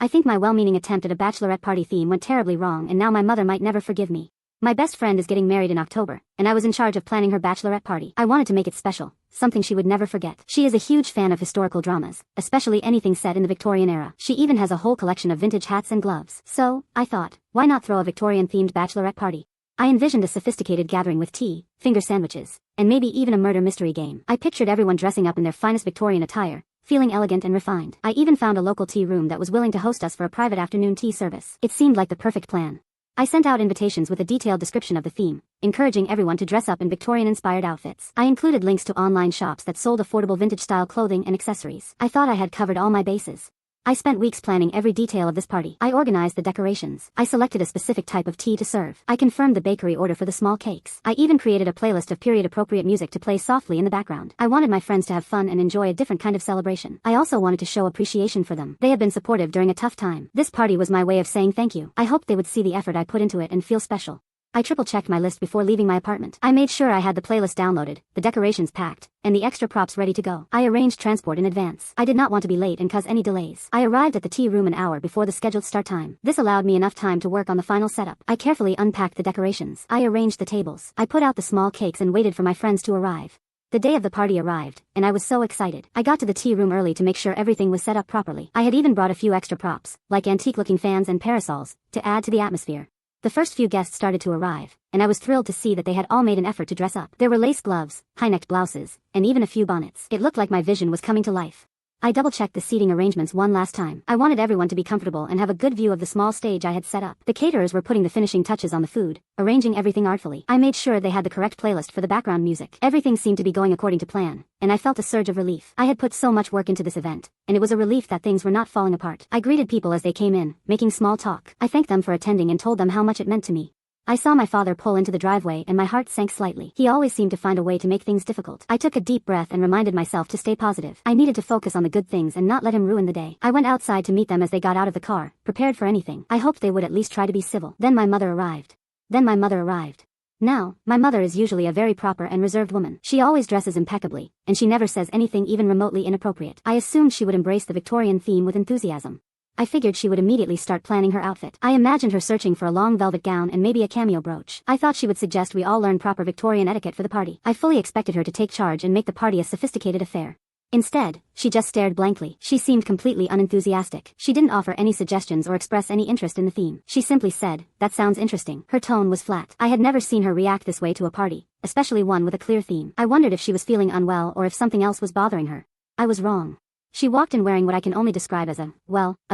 I think my well-meaning attempt at a bachelorette party theme went terribly wrong, and now my mother might never forgive me. My best friend is getting married in October, and I was in charge of planning her bachelorette party. I wanted to make it special, something she would never forget. She is a huge fan of historical dramas, especially anything set in the Victorian era. She even has a whole collection of vintage hats and gloves. So, I thought, why not throw a Victorian-themed bachelorette party? I envisioned a sophisticated gathering with tea, finger sandwiches, and maybe even a murder mystery game. I pictured everyone dressing up in their finest Victorian attire, feeling elegant and refined. I even found a local tea room that was willing to host us for a private afternoon tea service. It seemed like the perfect plan. I sent out invitations with a detailed description of the theme, encouraging everyone to dress up in Victorian-inspired outfits. I included links to online shops that sold affordable vintage-style clothing and accessories. I thought I had covered all my bases. I spent weeks planning every detail of this party. I organized the decorations. I selected a specific type of tea to serve. I confirmed the bakery order for the small cakes. I even created a playlist of period-appropriate music to play softly in the background. I wanted my friends to have fun and enjoy a different kind of celebration. I also wanted to show appreciation for them. They had been supportive during a tough time. This party was my way of saying thank you. I hoped they would see the effort I put into it and feel special. I triple-checked my list before leaving my apartment. I made sure I had the playlist downloaded, the decorations packed, and the extra props ready to go. I arranged transport in advance. I did not want to be late and cause any delays. I arrived at the tea room an hour before the scheduled start time. This allowed me enough time to work on the final setup. I carefully unpacked the decorations. I arranged the tables. I put out the small cakes and waited for my friends to arrive. The day of the party arrived, and I was so excited. I got to the tea room early to make sure everything was set up properly. I had even brought a few extra props, like antique-looking fans and parasols, to add to the atmosphere. The first few guests started to arrive, and I was thrilled to see that they had all made an effort to dress up. There were lace gloves, high-necked blouses, and even a few bonnets. It looked like my vision was coming to life. I double-checked the seating arrangements one last time. I wanted everyone to be comfortable and have a good view of the small stage I had set up. The caterers were putting the finishing touches on the food, arranging everything artfully. I made sure they had the correct playlist for the background music. Everything seemed to be going according to plan, and I felt a surge of relief. I had put so much work into this event, and it was a relief that things were not falling apart. I greeted people as they came in, making small talk. I thanked them for attending and told them how much it meant to me. I saw my father pull into the driveway and my heart sank slightly. He always seemed to find a way to make things difficult. I took a deep breath and reminded myself to stay positive. I needed to focus on the good things and not let him ruin the day. I went outside to meet them as they got out of the car, prepared for anything. I hoped they would at least try to be civil. Then my mother arrived. Now, my mother is usually a very proper and reserved woman. She always dresses impeccably, and she never says anything even remotely inappropriate. I assumed she would embrace the Victorian theme with enthusiasm. I figured she would immediately start planning her outfit. I imagined her searching for a long velvet gown and maybe a cameo brooch. I thought she would suggest we all learn proper Victorian etiquette for the party. I fully expected her to take charge and make the party a sophisticated affair. Instead, she just stared blankly. She seemed completely unenthusiastic. She didn't offer any suggestions or express any interest in the theme. She simply said, "That sounds interesting." Her tone was flat. I had never seen her react this way to a party, especially one with a clear theme. I wondered if she was feeling unwell or if something else was bothering her. I was wrong. She walked in wearing what I can only describe as a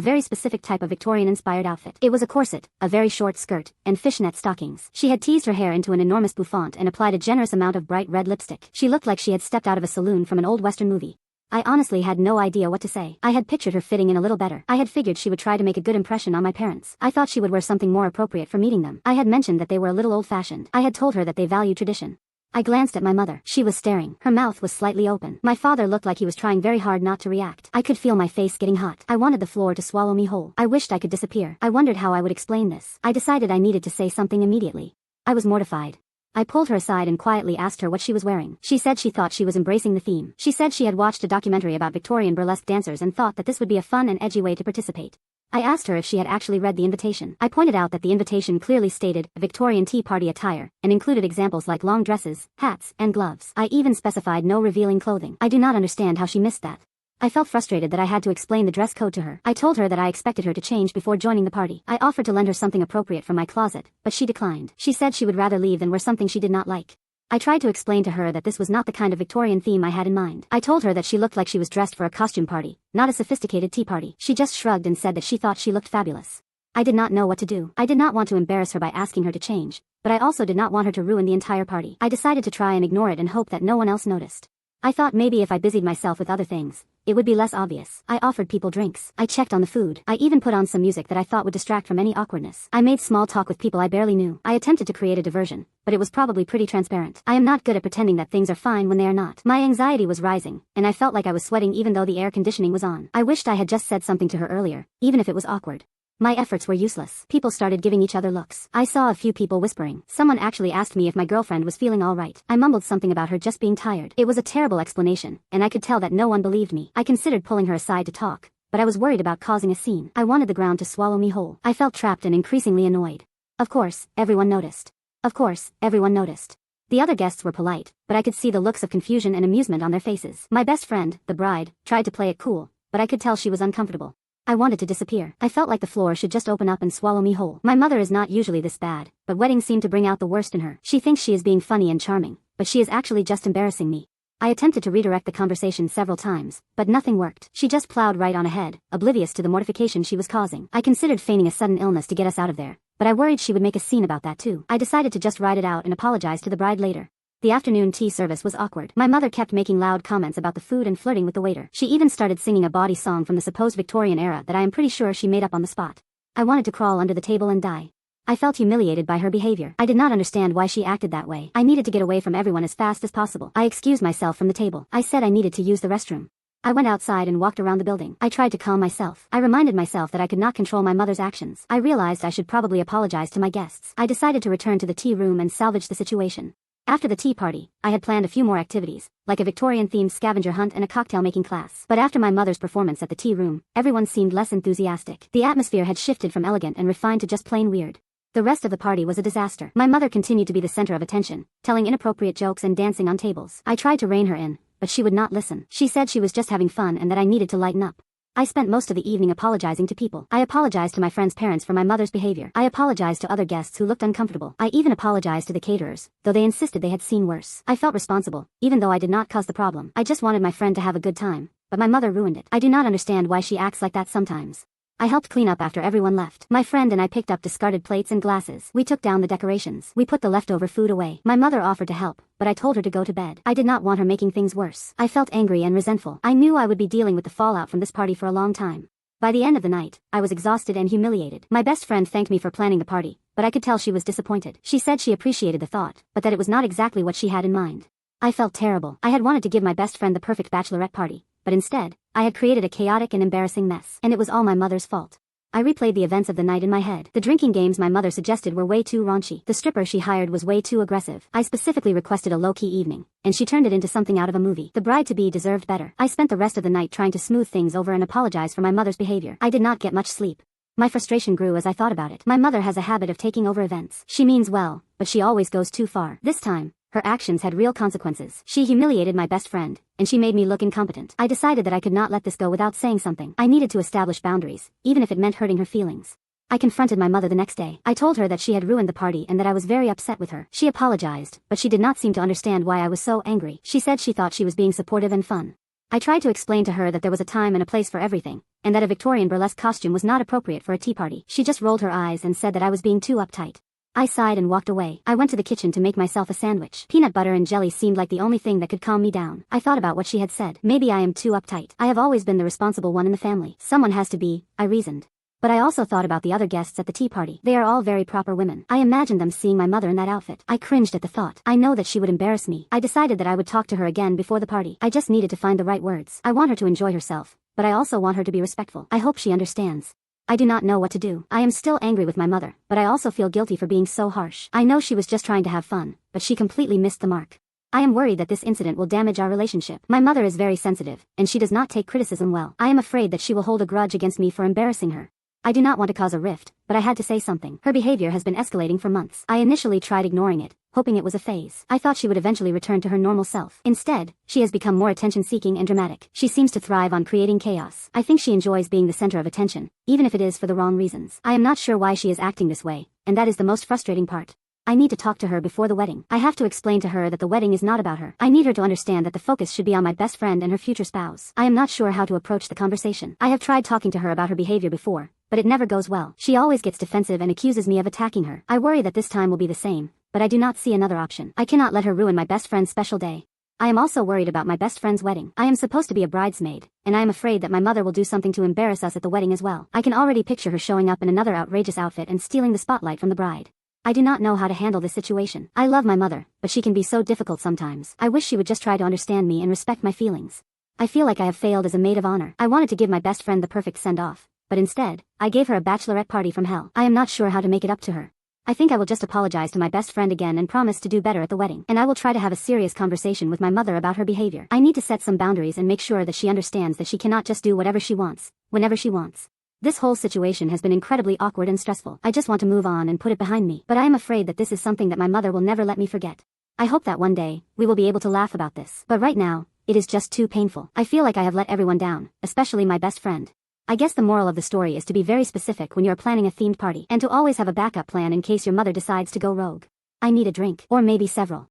very specific type of Victorian-inspired outfit. It was a corset, a very short skirt, and fishnet stockings. She had teased her hair into an enormous bouffant and applied a generous amount of bright red lipstick. She looked like she had stepped out of a saloon from an old Western movie. I honestly had no idea what to say. I had pictured her fitting in a little better. I had figured she would try to make a good impression on my parents. I thought she would wear something more appropriate for meeting them. I had mentioned that they were a little old-fashioned. I had told her that they value tradition. I glanced at my mother. She was staring. Her mouth was slightly open. My father looked like he was trying very hard not to react. I could feel my face getting hot. I wanted the floor to swallow me whole. I wished I could disappear. I wondered how I would explain this. I decided I needed to say something immediately. I was mortified. I pulled her aside and quietly asked her what she was wearing. She said she thought she was embracing the theme. She said she had watched a documentary about Victorian burlesque dancers and thought that this would be a fun and edgy way to participate. I asked her if she had actually read the invitation. I pointed out that the invitation clearly stated Victorian tea party attire, and included examples like long dresses, hats, and gloves. I even specified no revealing clothing. I do not understand how she missed that. I felt frustrated that I had to explain the dress code to her. I told her that I expected her to change before joining the party. I offered to lend her something appropriate from my closet, but she declined. She said she would rather leave than wear something she did not like. I tried to explain to her that this was not the kind of Victorian theme I had in mind. I told her that she looked like she was dressed for a costume party, not a sophisticated tea party. She just shrugged and said that she thought she looked fabulous. I did not know what to do. I did not want to embarrass her by asking her to change, but I also did not want her to ruin the entire party. I decided to try and ignore it and hope that no one else noticed. I thought maybe if I busied myself with other things, it would be less obvious. I offered people drinks. I checked on the food. I even put on some music that I thought would distract from any awkwardness. I made small talk with people I barely knew. I attempted to create a diversion, but it was probably pretty transparent. I am not good at pretending that things are fine when they are not. My anxiety was rising, and I felt like I was sweating even though the air conditioning was on. I wished I had just said something to her earlier, even if it was awkward. My efforts were useless. People started giving each other looks. I saw a few people whispering. Someone actually asked me if my girlfriend was feeling all right. I mumbled something about her just being tired. It was a terrible explanation, and I could tell that no one believed me. I considered pulling her aside to talk, but I was worried about causing a scene. I wanted the ground to swallow me whole. I felt trapped and increasingly annoyed. Of course, everyone noticed. The other guests were polite, but I could see the looks of confusion and amusement on their faces. My best friend, the bride, tried to play it cool, but I could tell she was uncomfortable. I wanted to disappear. I felt like the floor should just open up and swallow me whole. My mother is not usually this bad, but weddings seem to bring out the worst in her. She thinks she is being funny and charming, but she is actually just embarrassing me. I attempted to redirect the conversation several times, but nothing worked. She just plowed right on ahead, oblivious to the mortification she was causing. I considered feigning a sudden illness to get us out of there, but I worried she would make a scene about that too. I decided to just ride it out and apologize to the bride later. The afternoon tea service was awkward. My mother kept making loud comments about the food and flirting with the waiter. She even started singing a bawdy song from the supposed Victorian era that I am pretty sure she made up on the spot. I wanted to crawl under the table and die. I felt humiliated by her behavior. I did not understand why she acted that way. I needed to get away from everyone as fast as possible. I excused myself from the table. I said I needed to use the restroom. I went outside and walked around the building. I tried to calm myself. I reminded myself that I could not control my mother's actions. I realized I should probably apologize to my guests. I decided to return to the tea room and salvage the situation. After the tea party, I had planned a few more activities, like a Victorian-themed scavenger hunt and a cocktail-making class. But after my mother's performance at the tea room, everyone seemed less enthusiastic. The atmosphere had shifted from elegant and refined to just plain weird. The rest of the party was a disaster. My mother continued to be the center of attention, telling inappropriate jokes and dancing on tables. I tried to rein her in, but she would not listen. She said she was just having fun and that I needed to lighten up. I spent most of the evening apologizing to people. I apologized to my friend's parents for my mother's behavior. I apologized to other guests who looked uncomfortable. I even apologized to the caterers, though they insisted they had seen worse. I felt responsible, even though I did not cause the problem. I just wanted my friend to have a good time, but my mother ruined it. I do not understand why she acts like that sometimes. I helped clean up after everyone left. My friend and I picked up discarded plates and glasses. We took down the decorations. We put the leftover food away. My mother offered to help, but I told her to go to bed. I did not want her making things worse. I felt angry and resentful. I knew I would be dealing with the fallout from this party for a long time. By the end of the night, I was exhausted and humiliated. My best friend thanked me for planning the party, but I could tell she was disappointed. She said she appreciated the thought, but that it was not exactly what she had in mind. I felt terrible. I had wanted to give my best friend the perfect bachelorette party, but instead, I had created a chaotic and embarrassing mess, and it was all my mother's fault. I replayed the events of the night in my head. The drinking games my mother suggested were way too raunchy. The stripper she hired was way too aggressive. I specifically requested a low-key evening, and she turned it into something out of a movie. The bride-to-be deserved better. I spent the rest of the night trying to smooth things over and apologize for my mother's behavior. I did not get much sleep. My frustration grew as I thought about it. My mother has a habit of taking over events. She means well, but she always goes too far. This time, her actions had real consequences. She humiliated my best friend, and she made me look incompetent. I decided that I could not let this go without saying something. I needed to establish boundaries, even if it meant hurting her feelings. I confronted my mother the next day. I told her that she had ruined the party and that I was very upset with her. She apologized, but she did not seem to understand why I was so angry. She said she thought she was being supportive and fun. I tried to explain to her that there was a time and a place for everything, and that a Victorian burlesque costume was not appropriate for a tea party. She just rolled her eyes and said that I was being too uptight. I sighed and walked away. I went to the kitchen to make myself a sandwich. Peanut butter and jelly seemed like the only thing that could calm me down. I thought about what she had said. Maybe I am too uptight. I have always been the responsible one in the family. Someone has to be, I reasoned. But I also thought about the other guests at the tea party. They are all very proper women. I imagined them seeing my mother in that outfit. I cringed at the thought. I know that she would embarrass me. I decided that I would talk to her again before the party. I just needed to find the right words. I want her to enjoy herself, but I also want her to be respectful. I hope she understands. I do not know what to do. I am still angry with my mother, but I also feel guilty for being so harsh. I know she was just trying to have fun, but she completely missed the mark. I am worried that this incident will damage our relationship. My mother is very sensitive, and she does not take criticism well. I am afraid that she will hold a grudge against me for embarrassing her. I do not want to cause a rift, but I had to say something. Her behavior has been escalating for months. I initially tried ignoring it, hoping it was a phase. I thought she would eventually return to her normal self. Instead, she has become more attention-seeking and dramatic. She seems to thrive on creating chaos. I think she enjoys being the center of attention, even if it is for the wrong reasons. I am not sure why she is acting this way, and that is the most frustrating part. I need to talk to her before the wedding. I have to explain to her that the wedding is not about her. I need her to understand that the focus should be on my best friend and her future spouse. I am not sure how to approach the conversation. I have tried talking to her about her behavior before, but it never goes well. She always gets defensive and accuses me of attacking her. I worry that this time will be the same, but I do not see another option. I cannot let her ruin my best friend's special day. I am also worried about my best friend's wedding. I am supposed to be a bridesmaid, and I am afraid that my mother will do something to embarrass us at the wedding as well. I can already picture her showing up in another outrageous outfit and stealing the spotlight from the bride. I do not know how to handle this situation. I love my mother, but she can be so difficult sometimes. I wish she would just try to understand me and respect my feelings. I feel like I have failed as a maid of honor. I wanted to give my best friend the perfect send-off, but instead, I gave her a bachelorette party from hell. I am not sure how to make it up to her. I think I will just apologize to my best friend again and promise to do better at the wedding. And I will try to have a serious conversation with my mother about her behavior. I need to set some boundaries and make sure that she understands that she cannot just do whatever she wants, whenever she wants. This whole situation has been incredibly awkward and stressful. I just want to move on and put it behind me. But I am afraid that this is something that my mother will never let me forget. I hope that one day, we will be able to laugh about this. But right now, it is just too painful. I feel like I have let everyone down, especially my best friend. I guess the moral of the story is to be very specific when you are planning a themed party, and to always have a backup plan in case your mother decides to go rogue. I need a drink, or maybe several.